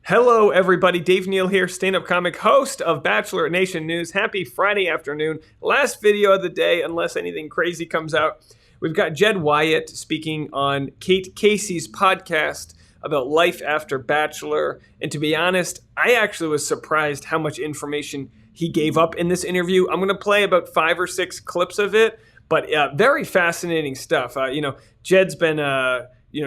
Hello, everybody. Dave Neal here, stand-up comic, host of Bachelorette Nation News. Happy Friday afternoon. Last video of the day, unless anything crazy comes out. We've got Jed Wyatt speaking on Kate Casey's podcast about life after Bachelor. And to be honest, I actually was surprised how much information he gave up in this interview. I'm going to play about 5 or 6 clips of it, but very fascinating stuff. Jed's been...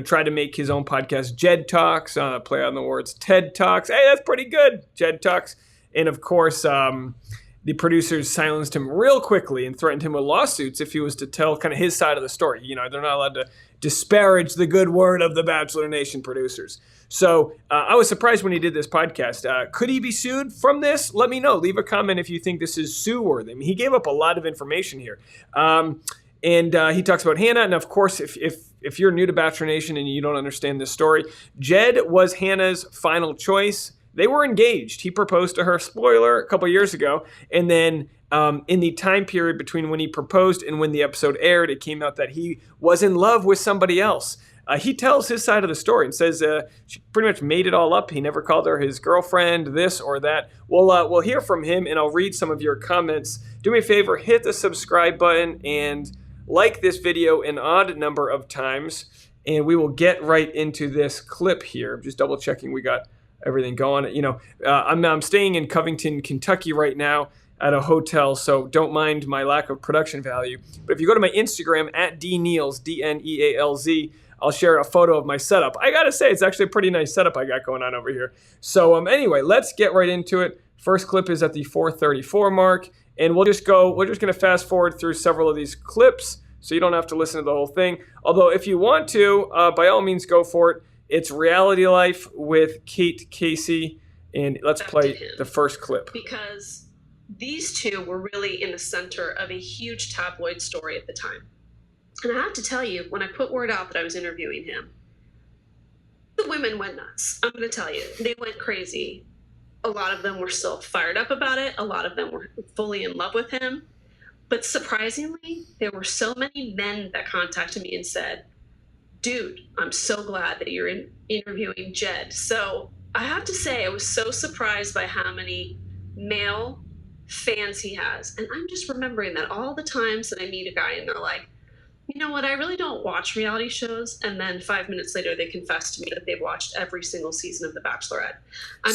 tried to make his own podcast, Jed Talks, play on the words, TED Talks. Hey, that's pretty good, Jed Talks. And of course, the producers silenced him real quickly and threatened him with lawsuits if he was to tell kind of his side of the story. They're not allowed to disparage the good word of the Bachelor Nation producers. So I was surprised when he did this podcast. Could he be sued from this? Let me know. Leave a comment if you think this is sue-worthy. I mean, he gave up a lot of information here. And he talks about Hannah. And of course, if you're new to Bachelor Nation and you don't understand this story, Jed was Hannah's final choice. They were engaged. He proposed to her, spoiler, a couple years ago. And then in the time period between when he proposed and when the episode aired, it came out that he was in love with somebody else. He tells his side of the story and says she pretty much made it all up. He never called her his girlfriend, this or that. We'll hear from him, and I'll read some of your comments. Do me a favor, hit the subscribe button and like this video an odd number of times, and we will get right into this clip here. I'm just double checking we got everything going. I'm staying in Covington, Kentucky right now at a hotel, so don't mind my lack of production value. But if you go to my Instagram at dneals, DNEALZ, I'll share a photo of my setup. I gotta say, it's actually a pretty nice setup I got going on over here. So anyway, let's get right into it. First clip is at the 4:34 mark. And we're just going to fast forward through several of these clips so you don't have to listen to the whole thing. Although if you want to, by all means, go for it. It's Reality Life with Kate Casey. And let's play the first clip. Because these two were really in the center of a huge tabloid story at the time. And I have to tell you, when I put word out that I was interviewing him, the women went nuts. I'm going to tell you, they went crazy. A lot of them were still fired up about it. A lot of them were fully in love with him. But surprisingly, there were so many men that contacted me and said, dude, I'm so glad that you're interviewing Jed. So I have to say, I was so surprised by how many male fans he has. And I'm just remembering that all the times that I meet a guy and they're like, you know what, I really don't watch reality shows. And then 5 minutes later, they confess to me that they've watched every single season of The Bachelorette.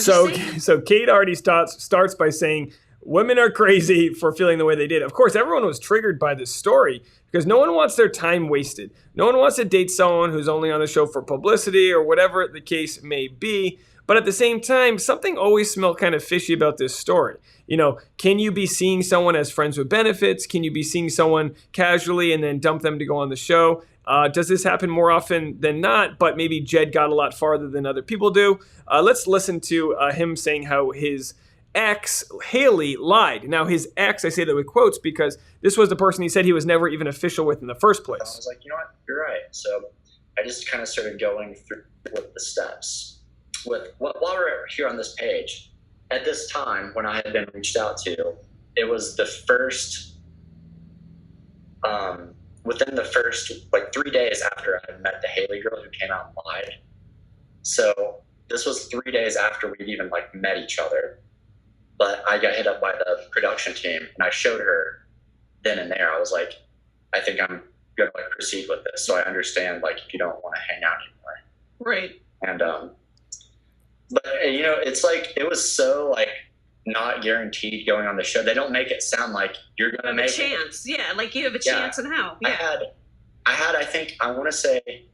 So Kate already starts by saying women are crazy for feeling the way they did. Of course, everyone was triggered by this story because no one wants their time wasted. No one wants to date someone who's only on the show for publicity or whatever the case may be. But at the same time, something always smelled kind of fishy about this story. Can you be seeing someone as friends with benefits? Can you be seeing someone casually and then dump them to go on the show? Does this happen more often than not? But maybe Jed got a lot farther than other people do. Let's listen to him saying how his ex, Haley, lied. Now, his ex, I say that with quotes because this was the person he said he was never even official with in the first place. I was like, you know what? You're right. So I just kind of started going through with the steps. While we're here on this page, at this time when I had been reached out to, it was the first, within the first 3 days after I had met the Haley girl who came out and lied. So this was 3 days after we'd even met each other. But I got hit up by the production team and I showed her then and there. I was like, I think I'm going to proceed with this. So I understand if you don't want to hang out anymore. Right. And, but it's it was so not guaranteed going on the show. They don't make it sound like you're going to make a chance. Yeah. You have a chance and how. Yeah. I had, I think, I want to say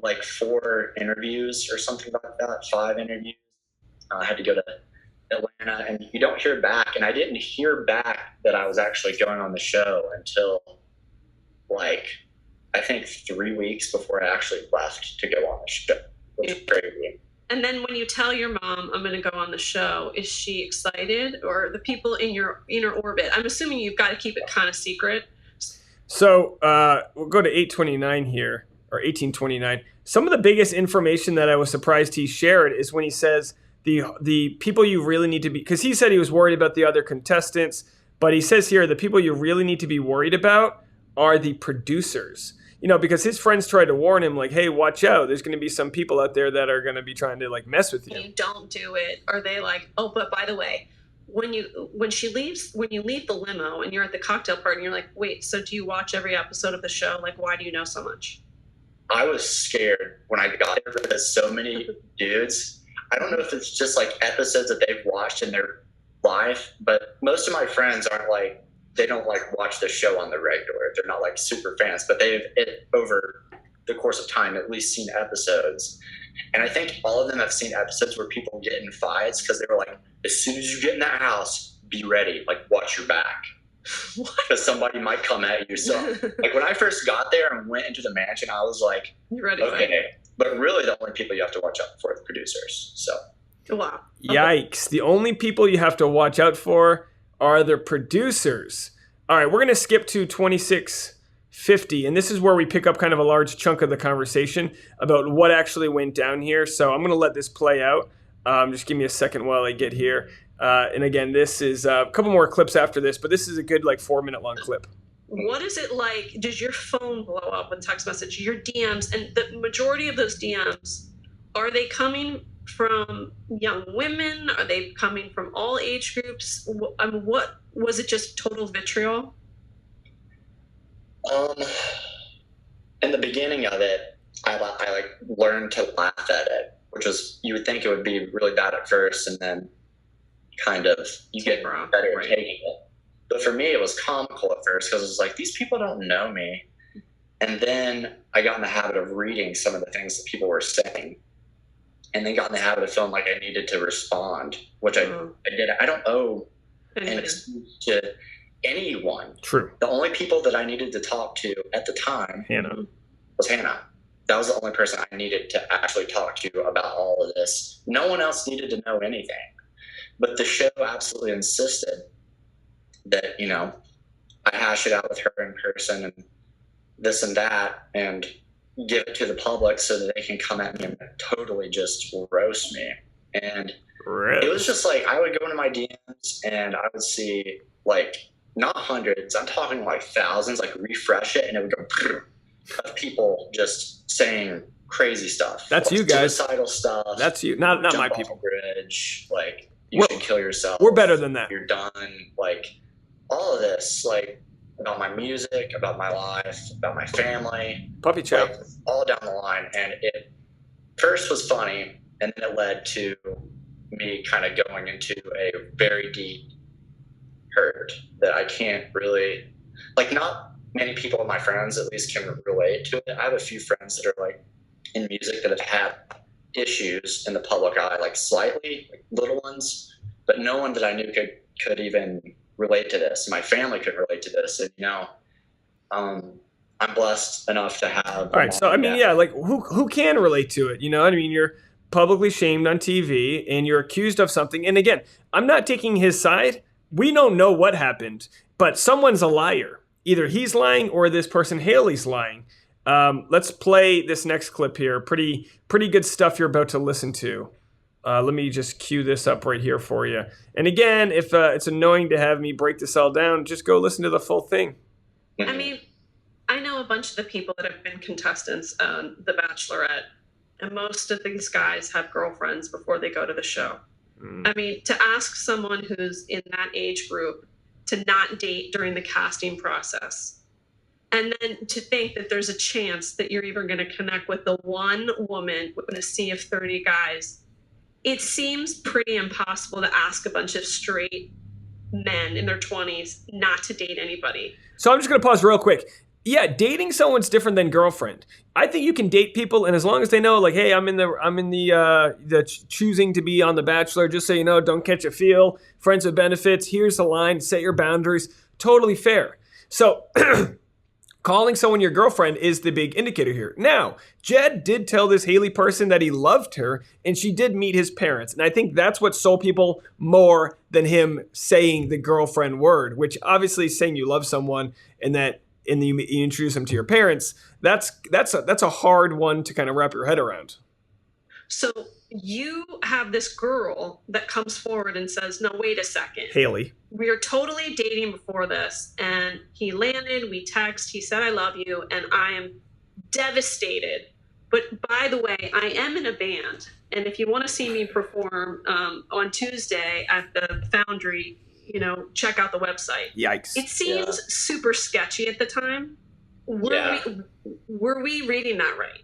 4 interviews or something like that, 5 interviews. I had to go to Atlanta and you don't hear back. And I didn't hear back that I was actually going on the show until I think 3 weeks before I actually left to go on the show, which is crazy. And then when you tell your mom, I'm going to go on the show, is she excited? Or the people in your inner orbit? I'm assuming you've got to keep it kind of secret. So we'll go to 829 here, or 1829. Some of the biggest information that I was surprised he shared is when he says the people you really need to be, because he said he was worried about the other contestants, but he says here the people you really need to be worried about are the producers. because his friends tried to warn him, like, hey, watch out. There's going to be some people out there that are going to be trying to, like, mess with you. You don't do it. Are they like, oh, but by the way, when you leave the limo and you're at the cocktail party and you're like, wait, so do you watch every episode of the show? Like, why do you know so much? I was scared when I got there because so many dudes, I don't know if it's just like episodes that they've watched in their life, but most of my friends aren't like, they don't like watch the show on the regular. They're not like super fans, but they've over the course of time at least seen episodes. And I think all of them have seen episodes where people get in fights because they were like, as soon as you get in that house, be ready, like watch your back. Because somebody might come at you. So like when I first got there and went into the mansion, I was like, you ready? Okay. But really the only people you have to watch out for are the producers. So wow. Yikes. The only people you have to watch out for are the producers. All right, we're going to skip to 2650, and this is where we pick up kind of a large chunk of the conversation about what actually went down here. So I'm going to let this play out. Just give me a second while I get here. And again, this is a couple more clips after this, but this is a good 4-minute long clip. What is it like? Does your phone blow up with text message, your DMs, and the majority of those DMs, are they coming from young women? Are they coming from all age groups? I mean, what was it? Just total vitriol? In the beginning of it, I like learned to laugh at it, which was, you would think it would be really bad at first, and then kind of you get better at taking it. But for me, it was comical at first because it was like, these people don't know me. And then I got in the habit of reading some of the things that people were saying, and then got in the habit of feeling like I needed to respond, which I did. I don't owe an excuse to anyone. True. The only people that I needed to talk to at the time was Hannah. That was the only person I needed to actually talk to about all of this. No one else needed to know anything. But the show absolutely insisted that, I hash it out with her in person and this and that and give it to the public so that they can come at me and totally just roast me. And it was just like, I would go into my DMs and I would see not hundreds, I'm talking thousands, refresh it and it would go of people just saying crazy stuff. That's you guys. Suicidal stuff. That's you. Not my people. Bridge, you should kill yourself. We're better than that. You're done. All of this, about my music, about my life, about my family. Puppy chow. All down the line. And it first was funny, and then it led to me kind of going into a very deep hurt that I can't really, not many people of my friends at least can relate to it. I have a few friends that are in music that have had issues in the public eye, slightly, little ones, but no one that I knew could even relate to this. My family could relate to this. And, I'm blessed enough to have. All right. So, who can relate to it? You're publicly shamed on TV and you're accused of something. And again, I'm not taking his side. We don't know what happened, but someone's a liar. Either he's lying or this person, Haley's lying. Let's play this next clip here. Pretty good stuff you're about to listen to. Let me just cue this up right here for you. And again, if it's annoying to have me break this all down, just go listen to the full thing. I mean, I know a bunch of the people that have been contestants on The Bachelorette, and most of these guys have girlfriends before they go to the show. I mean, to ask someone who's in that age group to not date during the casting process, and then to think that there's a chance that you're even going to connect with the one woman in a sea of 30 guys, it seems pretty impossible to ask a bunch of straight men in their 20s not to date anybody. So I'm just going to pause real quick. Yeah, dating someone's different than girlfriend. I think you can date people, and as long as they know, hey, I'm in the choosing to be on The Bachelor, just so you know, don't catch a feel, friends with benefits, here's the line, set your boundaries, totally fair. So calling someone your girlfriend is the big indicator here. Now, Jed did tell this Haley person that he loved her, and she did meet his parents, and I think that's what sold people more than him saying the girlfriend word, which obviously is saying you love someone and you introduce them to your parents. That's a hard one to kind of wrap your head around. So you have this girl that comes forward and says, no, wait a second. Haley. We were totally dating before this, and he landed, we text, he said, I love you, and I am devastated. But by the way, I am in a band, and if you want to see me perform on Tuesday at the Foundry, check out the website. Yikes. It seems super sketchy at the time. Were we reading that right?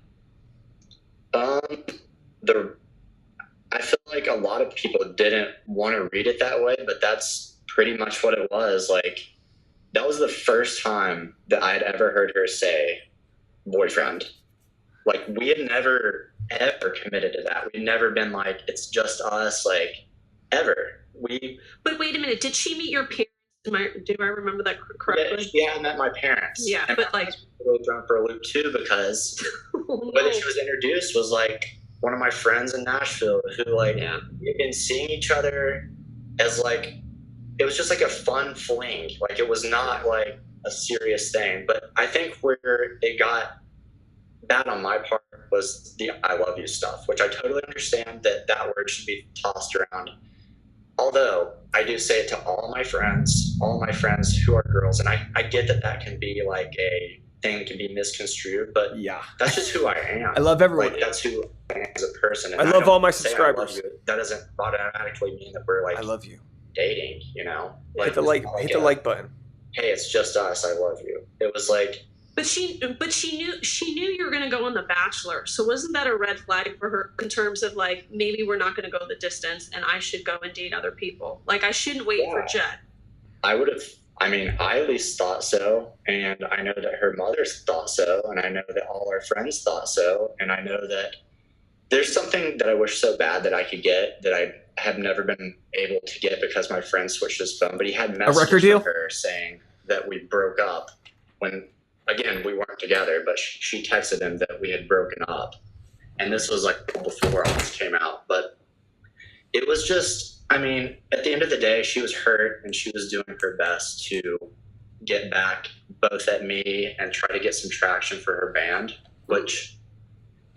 I feel like a lot of people didn't want to read it that way, but that's pretty much what it was. Like, that was the first time that I had ever heard her say boyfriend. Like, we had never, ever committed to that. We'd never been like, it's just us, like, ever. But wait a minute, did she meet your parents? Do I remember that correctly? Yeah, I met my parents. Yeah, and but like, really thrown for a loop too, because the way that she was introduced was like one of my friends in Nashville who we'd been seeing each other as like, it was just like a fun fling. Like, it was not like a serious thing. But I think where it got bad on my part was the I love you stuff, which I totally understand that word should be tossed around. Although I do say it to all my friends who are girls, and I get that can be like a thing, can be misconstrued, but that's just who I am. I love everyone. Like, that's who I am as a person. And I love all my subscribers. That doesn't automatically mean that we're like, I love you, dating, Like, hit the like button. Hey, it's just us. I love you. It was like, But she knew you were going to go on The Bachelor. So wasn't that a red flag for her in terms of like, maybe we're not going to go the distance and I should go and date other people? Like, I shouldn't wait for Jed. I at least thought so. And I know that her mother thought so. And I know that all our friends thought so. And I know that there's something that I wish so bad that I could get that I have never been able to get because my friend switched his phone. But he had messages from her saying that we broke up when... Again, we weren't together, but she texted him that we had broken up. And this was like before all this came out. But it was just, at the end of the day, she was hurt and she was doing her best to get back both at me and try to get some traction for her band, which,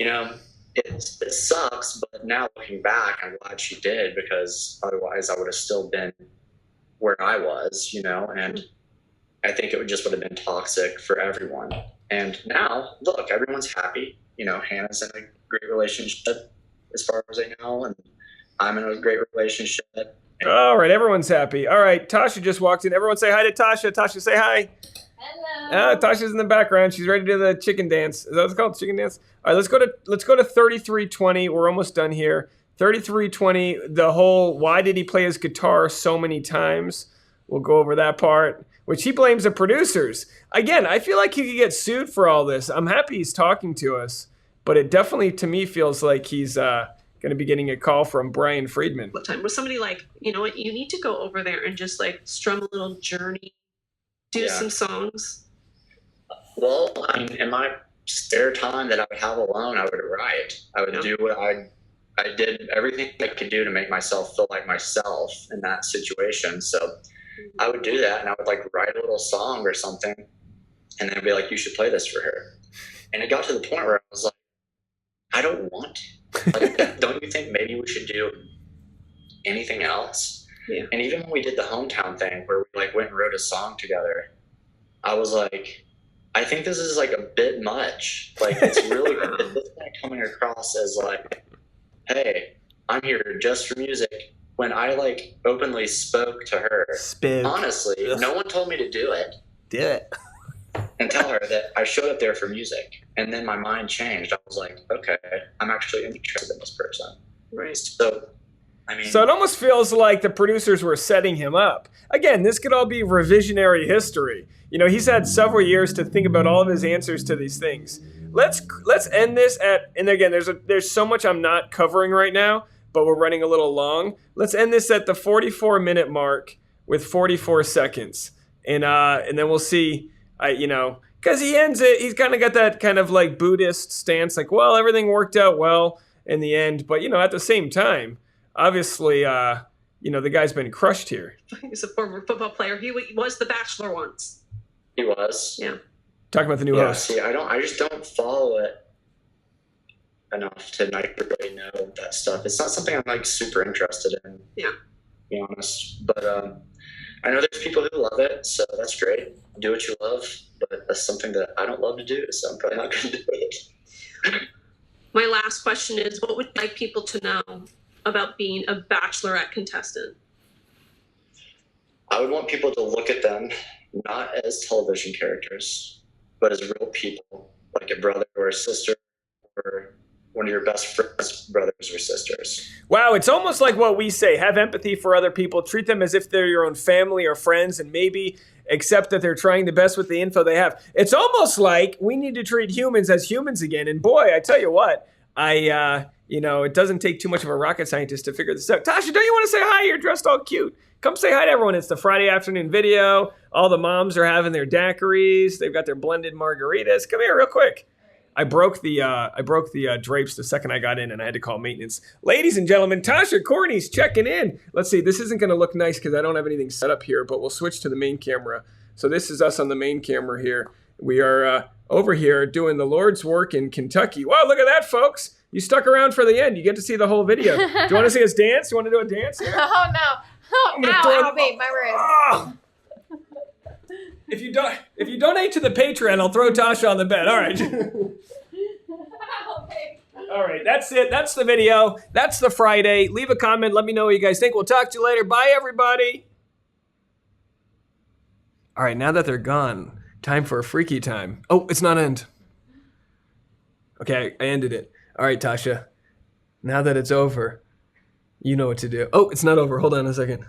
it sucks. But now looking back, I'm glad she did, because otherwise I would have still been where I was, and I think it would have been toxic for everyone. And now, look, everyone's happy. Hannah's in a great relationship as far as I know, and I'm in a great relationship. All right, everyone's happy. All right, Tasha just walked in. Everyone say hi to Tasha. Tasha, say hi. Hello. Tasha's in the background. She's ready to do the chicken dance. Is that what it's called? Chicken dance? All right, let's go to 3320. We're almost done here. 3320, the whole why did he play his guitar so many times? We'll go over that part, which he blames the producers. Again, I feel like he could get sued for all this. I'm happy he's talking to us, but it definitely, to me, feels like he's going to be getting a call from Brian Friedman. What time was somebody like, you know what, you need to go over there and just like strum a little Journey, do some songs? Well, in my spare time that I would have alone, I would write. I would do what I did everything I could do to make myself feel like myself in that situation. So I would do that, and I would like write a little song or something, and then be like, you should play this for her. And it got to the point where I was like, I don't want to. Like, don't you think maybe we should do anything else? Yeah. And even when we did the hometown thing where we like went and wrote a song together, I was like, I think this is like a bit much. Like, it's really it's kind of coming across as like, hey, I'm here just for music. When I like openly spoke to her, honestly, no one told me to do it. Do it. And tell her that I showed up there for music. And then my mind changed. I was like, okay, I'm actually interested in this person. Right. So, so it almost feels like the producers were setting him up. Again, this could all be revisionary history. He's had several years to think about all of his answers to these things. Let's end this at, and again, there's so much I'm not covering right now, but we're running a little long. Let's end this at the 44-minute mark with 44 seconds. And then we'll see, because he ends it, he's kind of got that kind of like Buddhist stance, like, well, everything worked out well in the end. But, at the same time, obviously, the guy's been crushed here. He's a former football player. He was the Bachelor once. He was. Yeah. Talking about the new host. See, I just don't follow it enough to like really know that stuff. It's not something I'm like super interested in. Yeah. To be honest. But I know there's people who love it, so that's great. Do what you love, but that's something that I don't love to do, so I'm probably not going to do it. My last question is, what would you like people to know about being a Bachelorette contestant? I would want people to look at them not as television characters, but as real people, like a brother or a sister or one of your best friends, brothers or sisters. Wow, it's almost like what we say. Have empathy for other people. Treat them as if they're your own family or friends, and maybe accept that they're trying the best with the info they have. It's almost like we need to treat humans as humans again. And boy, I tell you what, it doesn't take too much of a rocket scientist to figure this out. Tasha, don't you want to say hi? You're dressed all cute. Come say hi to everyone. It's the Friday afternoon video. All the moms are having their daiquiris. They've got their blended margaritas. Come here real quick. I broke the drapes the second I got in, and I had to call maintenance. Ladies and gentlemen, Tasha Corney's checking in. Let's see. This isn't going to look nice because I don't have anything set up here, but we'll switch to the main camera. So this is us on the main camera here. We are over here doing the Lord's work in Kentucky. Wow, look at that, folks. You stuck around for the end. You get to see the whole video. Do you want to see us dance? You want to do a dance here? Oh, no. Oh, ow, babe, my rib. Oh! If you donate to the Patreon, I'll throw Tasha on the bed. All right. All right, that's it. That's the video. That's the Friday. Leave a comment. Let me know what you guys think. We'll talk to you later. Bye, everybody. All right, now that they're gone, time for a freaky time. Oh, it's not end. Okay, I ended it. All right, Tasha. Now that it's over, you know what to do. Oh, it's not over. Hold on a second.